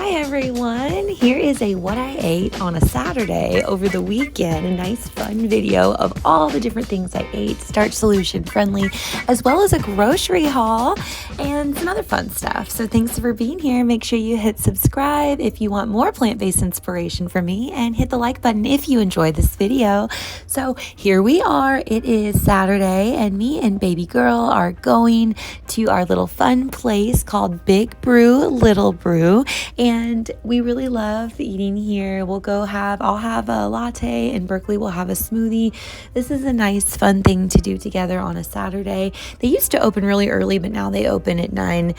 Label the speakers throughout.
Speaker 1: Hi everyone, here is a what I ate on a Saturday over the weekend, a nice fun video of all the different things I ate, Starch Solution friendly, as well as a grocery haul and some other fun stuff. So thanks for being here. Make sure you hit subscribe if you want more plant-based inspiration from me, and hit the like button if you enjoyed this video. So here we are, it is Saturday and me and baby girl are going to our little fun place called Big Brew, Little Brew. And we really love eating here. I'll have a latte and Berkley will have a smoothie. This is a nice fun thing to do together on a Saturday. They used to open really early, but now they open at 9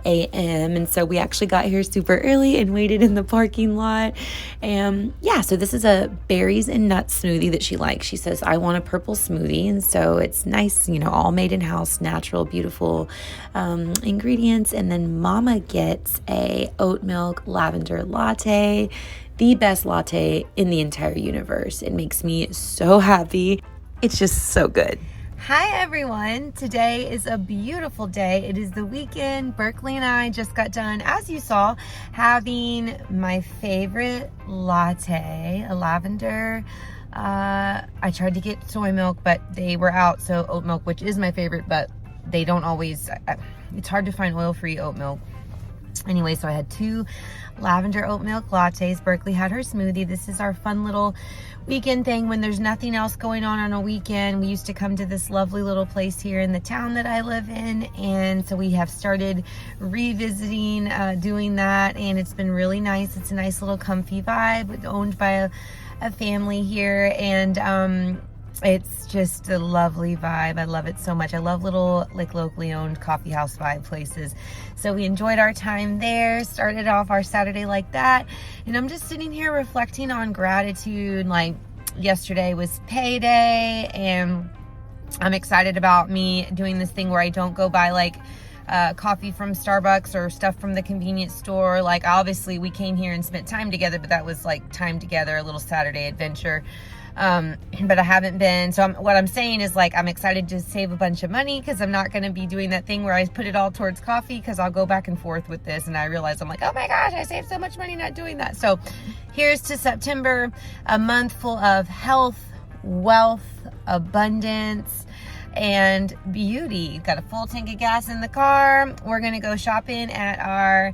Speaker 1: a.m. And so we actually got here super early and waited in the parking lot. And yeah, so this is a berries and nuts smoothie that she likes. She says, I want a purple smoothie. And so it's nice, all made in house, natural, beautiful ingredients. And then Mama gets a oat milk lavender latte, the best latte in the entire universe. It makes me so happy. It's just so good. Hi everyone, today is a beautiful day. It is the weekend. Berkley and I just got done, as you saw, having my favorite latte, a lavender. I tried to get soy milk, but they were out, so oat milk, which is my favorite, but they don't always, it's hard to find oil-free oat milk. Anyway, so I had 2 lavender oat milk lattes. Berkley had her smoothie. This is our fun little weekend thing when there's nothing else going on a weekend. We used to come to this lovely little place here in the town that I live in, and so we have started revisiting doing that, and it's been really nice. It's a nice little comfy vibe. It's owned by a family here, and it's just a lovely vibe. I love it so much. I love little locally owned coffee house vibe places. So we enjoyed our time there, started off our Saturday like that. And I'm just sitting here reflecting on gratitude. Like yesterday was payday, and I'm excited about me doing this thing where I don't go buy coffee from Starbucks or stuff from the convenience store. Like obviously we came here and spent time together, but that was like time together, a little Saturday adventure. But I haven't been, so what I'm saying is I'm excited to save a bunch of money, because I'm not going to be doing that thing where I put it all towards coffee, because I'll go back and forth with this, and I realize I'm like, oh my gosh, I saved so much money not doing that. So here's to September, a month full of health, wealth, abundance, and beauty. Got a full tank of gas in the car. We're going to go shopping at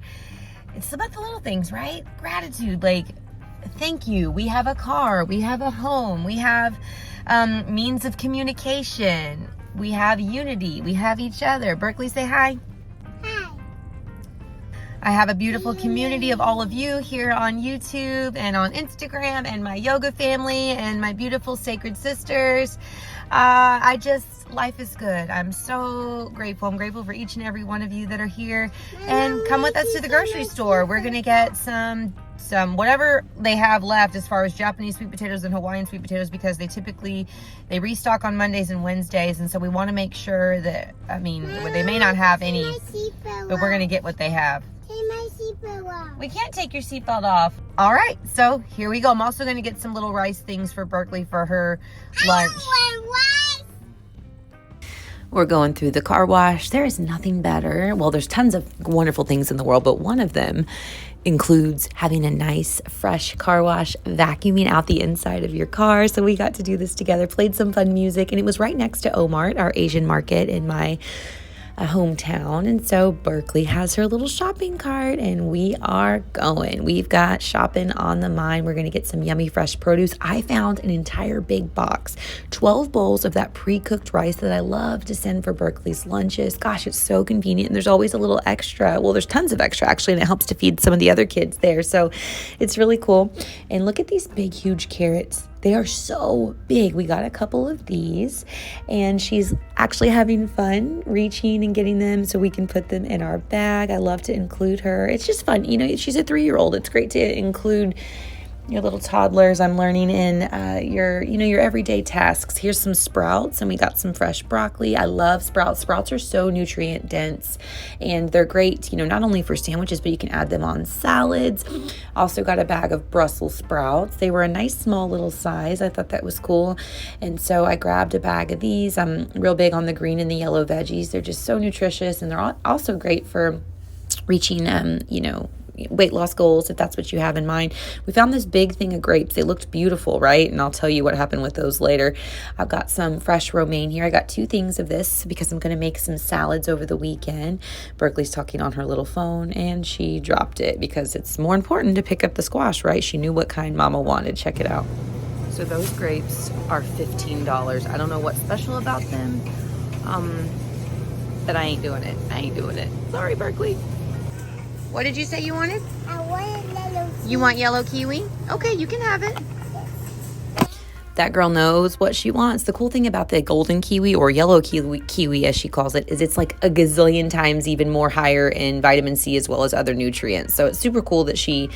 Speaker 1: it's about the little things, right? Gratitude, thank you. We have a car, we have a home, we have means of communication, we have unity, we have each other. Berkley, say hi. Hi. I have a beautiful community of all of you here on YouTube and on Instagram, and my yoga family and my beautiful sacred sisters. Life is good. I'm so grateful. I'm grateful for each and every one of you that are here. And come with us to the grocery store. We're going to get some whatever they have left as far as Japanese sweet potatoes and Hawaiian sweet potatoes, because they restock on Mondays and Wednesdays, and so we want to make sure that, they may not have any, but we're going to get what they have.
Speaker 2: Take my seatbelt off.
Speaker 1: We can't take your seatbelt off. All right, so here we go. I'm also going to get some little rice things for Berkley for her lunch. We're going through the car wash. There is nothing better. Well, there's tons of wonderful things in the world, but one of them includes having a nice, fresh car wash, vacuuming out the inside of your car. So we got to do this together, played some fun music, and it was right next to Omart, our Asian market in my hometown. And so Berkley has her little shopping cart, and we are going. We've got shopping on the mind. We're going to get some yummy fresh produce. I found an entire big box, 12 bowls of that pre-cooked rice that I love to send for Berkley's lunches. Gosh, it's so convenient, and there's always a little extra. Well, there's tons of extra actually, and it helps to feed some of the other kids there. So it's really cool. And look at these big, huge carrots. They are so big. We got a couple of these, and she's actually having fun reaching and getting them so we can put them in our bag. I love to include her. It's just fun. She's a 3-year-old. It's great to include your little toddlers. I'm learning in your everyday tasks. Here's some sprouts, and we got some fresh broccoli. I love sprouts. Sprouts are so nutrient dense, and they're great, not only for sandwiches, but you can add them on salads. Also got a bag of Brussels sprouts. They were a nice small little size. I thought that was cool, and so I grabbed a bag of these. I'm real big on the green and the yellow veggies. They're just so nutritious, and they're also great for reaching weight loss goals, if that's what you have in mind. We found this big thing of grapes. They looked beautiful, right? And I'll tell you what happened with those later. I've got some fresh romaine here. I got 2 things of this because I'm going to make some salads over the weekend. Berkley's talking on her little phone, and she dropped it because it's more important to pick up the squash, right? She knew what kind Mama wanted. Check it out. So those grapes are $15. I don't know what's special about them, but I ain't doing it. Sorry, Berkley. What did you say you wanted?
Speaker 2: I want a yellow kiwi.
Speaker 1: You want yellow kiwi? Okay, you can have it. That girl knows what she wants. The cool thing about the golden kiwi, or yellow kiwi as she calls it, is it's like a gazillion times even more higher in vitamin C as well as other nutrients. So it's super cool that she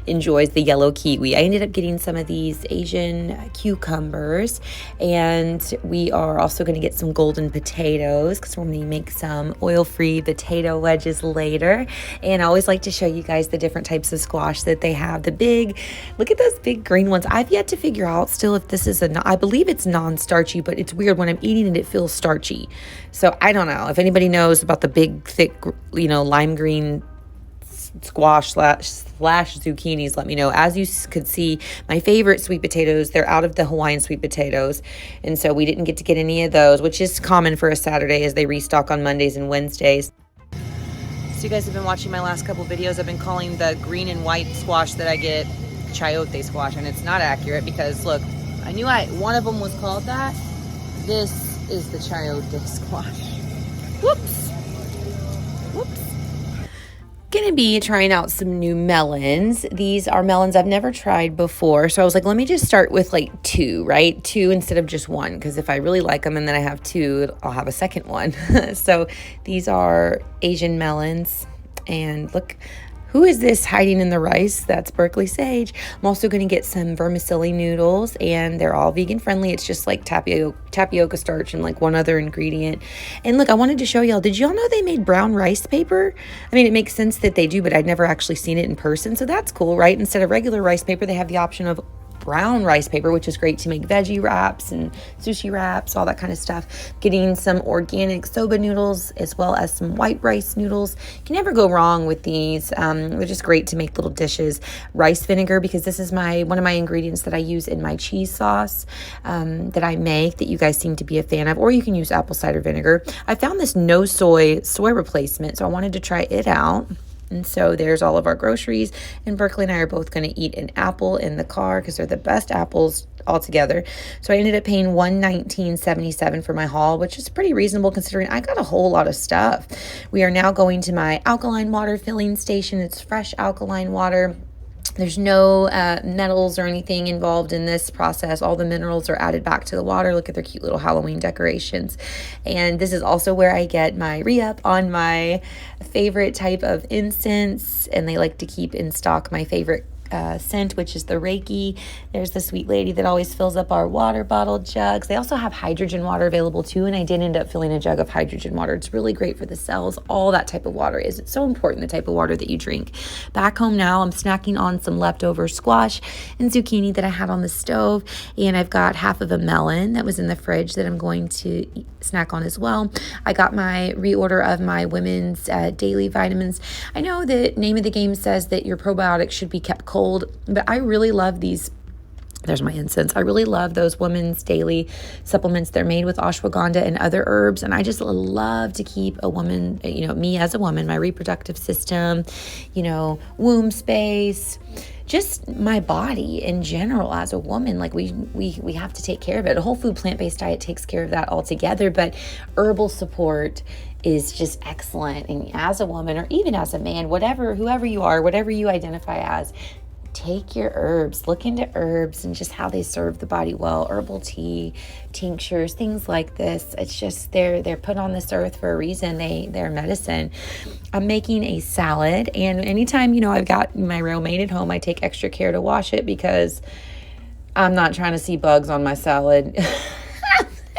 Speaker 1: enjoys the yellow kiwi. I ended up getting some of these Asian cucumbers, and we are also going to get some golden potatoes because we're going to make some oil-free potato wedges later. And I always like to show you guys the different types of squash that they have. Look at those big green ones. I've yet to figure out still if this is I believe it's non-starchy, but it's weird when I'm eating it feels starchy. So I don't know if anybody knows about the big, thick, lime green squash slash zucchinis. Let me know. As you could see, my favorite sweet potatoes, they're out of the Hawaiian sweet potatoes, and so we didn't get to get any of those, which is common for a Saturday as they restock on Mondays and Wednesdays. So you guys have been watching my last couple videos. I've been calling the green and white squash that I get chayote squash, and it's not accurate because look, I knew one of them was called that. This is the chayote squash. Whoops. Gonna be trying out some new melons. These are melons I've never tried before. So I was like, let me just start with like 2, right? 2 instead of just 1. Because if I really like them and then I have 2, I'll have a second one. So these are Asian melons. And look, who is this hiding in the rice? That's Berkley Sage. I'm also going to get some vermicelli noodles, and they're all vegan friendly. It's just like tapioca starch and like one other ingredient. And look, I wanted to show y'all, did y'all know they made brown rice paper? I mean, it makes sense that they do, but I'd never actually seen it in person. So that's cool, right? Instead of regular rice paper, they have the option of brown rice paper, which is great to make veggie wraps and sushi wraps, all that kind of stuff. Getting some organic soba noodles as well as some white rice noodles. You can never go wrong with these. They're just great to make little dishes. Rice vinegar, because this is one of my ingredients that I use in my cheese sauce that I make that you guys seem to be a fan of, or you can use apple cider vinegar. I found this no soy replacement, so I wanted to try it out. And so there's all of our groceries, and Berkley and I are both going to eat an apple in the car because they're the best apples altogether. So I ended up paying $119.77 for my haul, which is pretty reasonable considering I got a whole lot of stuff. We are now going to my alkaline water filling station. It's fresh alkaline water. There's no metals or anything involved in this process. All the minerals are added back to the water. Look at their cute little Halloween decorations. And this is also where I get my re-up on my favorite type of incense. And they like to keep in stock my favorite scent, which is the Reiki. There's the sweet lady that always fills up our water bottle jugs. They also have hydrogen water available too, and I did end up filling a jug of hydrogen water. It's really great for the cells. All that type of water is. It's so important, the type of water that you drink. Back home now, I'm snacking on some leftover squash and zucchini that I had on the stove, and I've got half of a melon that was in the fridge that I'm going to snack on as well. I got my reorder of my women's daily vitamins. I know the name of the game says that your probiotics should be kept cold, but I really love these. There's my incense. I really love those women's daily supplements. They're made with ashwagandha and other herbs, and I just love to keep a woman, me as a woman, my reproductive system, womb space, just my body in general as a woman. Like we have to take care of it. A whole food plant-based diet takes care of that altogether, but herbal support is just excellent. And as a woman, or even as a man, whoever you are, whatever you identify as, take your herbs, look into herbs and just how they serve the body well. Herbal tea, tinctures, things like this. It's just they're put on this earth for a reason. They're medicine. I'm making a salad, and anytime I've got my romaine at home, I take extra care to wash it because I'm not trying to see bugs on my salad.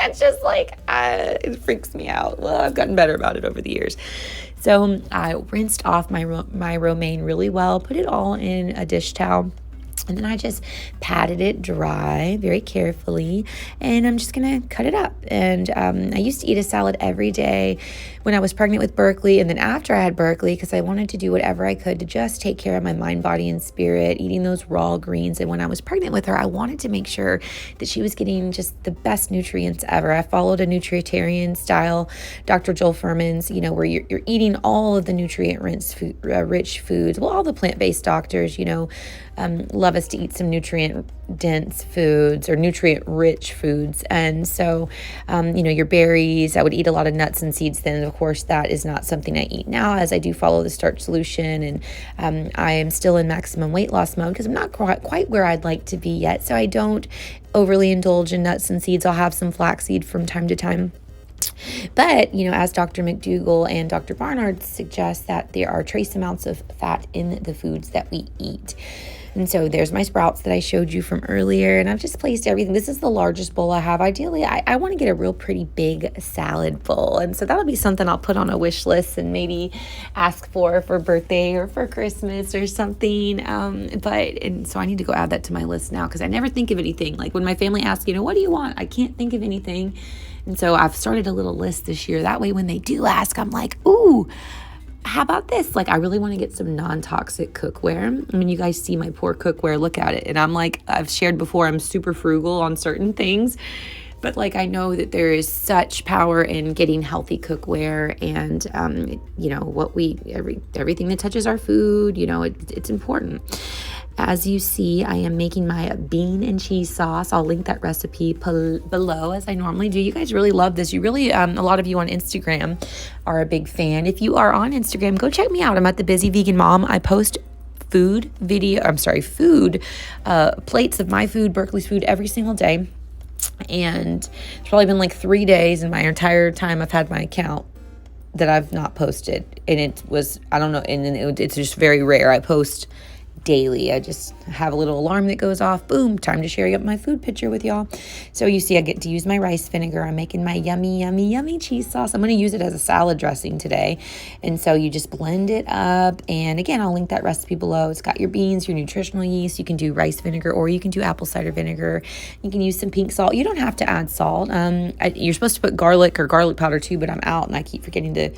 Speaker 1: It's just like it freaks me out. Well, I've gotten better about it over the years. So I rinsed off my romaine really well, put it all in a dish towel, And then I just patted it dry very carefully, and I'm just going to cut it up. And I used to eat a salad every day when I was pregnant with Berkley, and then after I had Berkley, because I wanted to do whatever I could to just take care of my mind, body, and spirit, eating those raw greens. And when I was pregnant with her, I wanted to make sure that she was getting just the best nutrients ever. I followed a nutritarian style, Dr. Joel Furman's, where you're eating all of the rich foods. Well, all the plant-based doctors, love us to eat some nutrient-dense foods or nutrient-rich foods. And so, your berries, I would eat a lot of nuts and seeds then. Of course, that is not something I eat now, as I do follow the Starch Solution. And I am still in maximum weight loss mode because I'm not quite where I'd like to be yet. So I don't overly indulge in nuts and seeds. I'll have some flaxseed from time to time. But, as Dr. McDougall and Dr. Barnard suggest, that there are trace amounts of fat in the foods that we eat. And so there's my sprouts that I showed you from earlier, and I've just placed everything. This is the largest bowl I have. Ideally, I want to get a real pretty big salad bowl, and so that'll be something I'll put on a wish list and maybe ask for birthday or for Christmas or something. So I need to go add that to my list now, because I never think of anything. Like when my family asks, what do you want? I can't think of anything. And so I've started a little list this year. That way when they do ask, I'm like, ooh, how about this? Like, I really want to get some non-toxic cookware. I mean, you guys see my poor cookware. Look at it. And I'm like, I've shared before, I'm super frugal on certain things. But I know that there is such power in getting healthy cookware, and, everything that touches our food, it's important. As you see, I am making my bean and cheese sauce. I'll link that recipe below, as I normally do. You guys really love this. You really, a lot of you on Instagram are a big fan. If you are on Instagram, go check me out. I'm at The Busy Vegan Mom. I post food plates of my food, Berkley's food, every single day. And it's probably been 3 days in my entire time I've had my account that I've not posted. And it was, I don't know, it's just very rare. I post daily. I just have a little alarm that goes off. Boom, time to share up my food picture with y'all. So you see, I get to use my rice vinegar. I'm making my yummy, yummy, yummy cheese sauce. I'm going to use it as a salad dressing today. And so you just blend it up. And again, I'll link that recipe below. It's got your beans, your nutritional yeast. You can do rice vinegar, or you can do apple cider vinegar. You can use some pink salt. You don't have to add salt. You're supposed to put garlic or garlic powder too, but I'm out and I keep forgetting to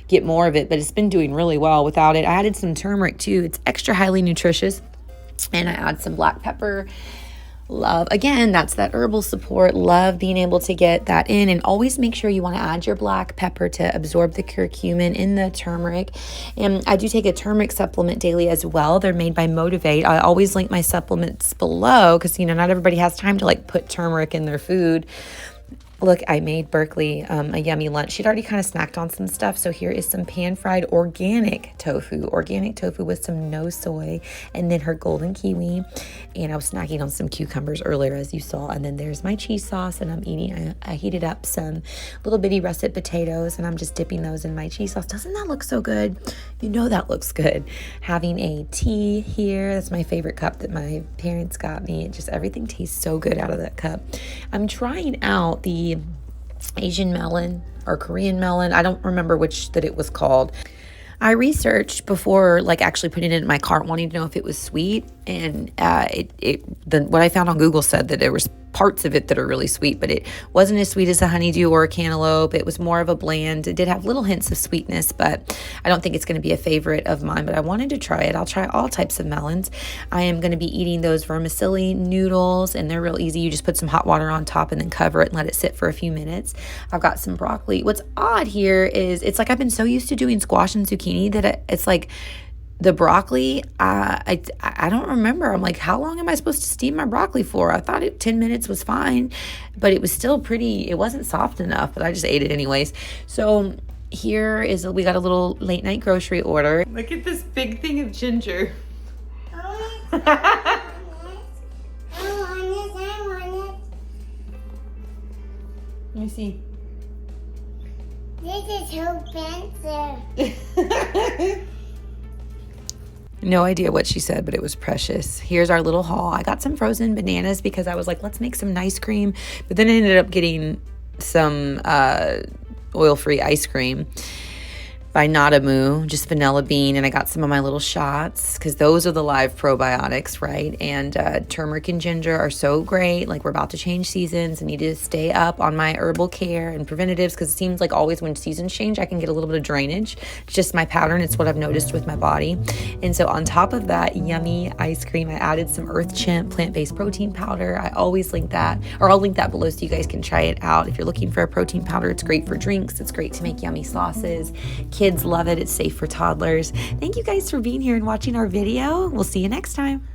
Speaker 1: get more of it, but it's been doing really well without it. I added some turmeric too. It's extra highly nutritious. And I add some black pepper. Love, again, that's that herbal support. Love being able to get that in. And always make sure you want to add your black pepper to absorb the curcumin in the turmeric. And I do take a turmeric supplement daily as well. They're made by Motivate. I always link my supplements below, because not everybody has time to put turmeric in their food. Look, I made Berkley a yummy lunch. She'd already kind of snacked on some stuff. So here is some pan-fried organic tofu with some no soy, and then her golden kiwi. And I was snacking on some cucumbers earlier, as you saw. And then there's my cheese sauce, and I'm eating. I heated up some little bitty russet potatoes, and I'm just dipping those in my cheese sauce. Doesn't that look so good? That looks good. Having a tea here. That's my favorite cup that my parents got me. Everything tastes so good out of that cup. I'm trying out the Asian melon or Korean melon. I don't remember which that it was called. I researched before actually putting it in my cart, wanting to know if it was sweet, and what I found on Google said that there was parts of it that are really sweet, but it wasn't as sweet as a honeydew or a cantaloupe. It was more of a bland. It did have little hints of sweetness, but I don't think it's going to be a favorite of mine, but I wanted to try it. I'll try all types of melons. I am going to be eating those vermicelli noodles, and they're real easy. You just put some hot water on top and then cover it and let it sit for a few minutes. I've got some broccoli. What's odd here is it's I've been so used to doing squash and zucchini that it's the broccoli, I don't remember. I'm how long am I supposed to steam my broccoli for? I thought 10 minutes was fine, but it was still it wasn't soft enough, but I just ate it anyways. So here we got a little late night grocery order. Look at this big thing of ginger.
Speaker 2: I want it.
Speaker 1: Let me see.
Speaker 2: This is so fancy.
Speaker 1: No idea what she said, but it was precious. Here's our little haul. I got some frozen bananas because I was let's make some ice cream. But then I ended up getting some oil-free ice cream by Nadamu, just vanilla bean, and I got some of my little shots because those are the live probiotics, right? And turmeric and ginger are so great. Like, we're about to change seasons and need to stay up on my herbal care and preventatives because it seems like always when seasons change, I can get a little bit of drainage. It's just my pattern. It's what I've noticed with my body. And so on top of that yummy ice cream, I added some Earth Chimp plant-based protein powder. I always link that, or I'll link that below so you guys can try it out. If you're looking for a protein powder, it's great for drinks. It's great to make yummy sauces. Kids love it. It's safe for toddlers. Thank you guys for being here and watching our video. We'll see you next time.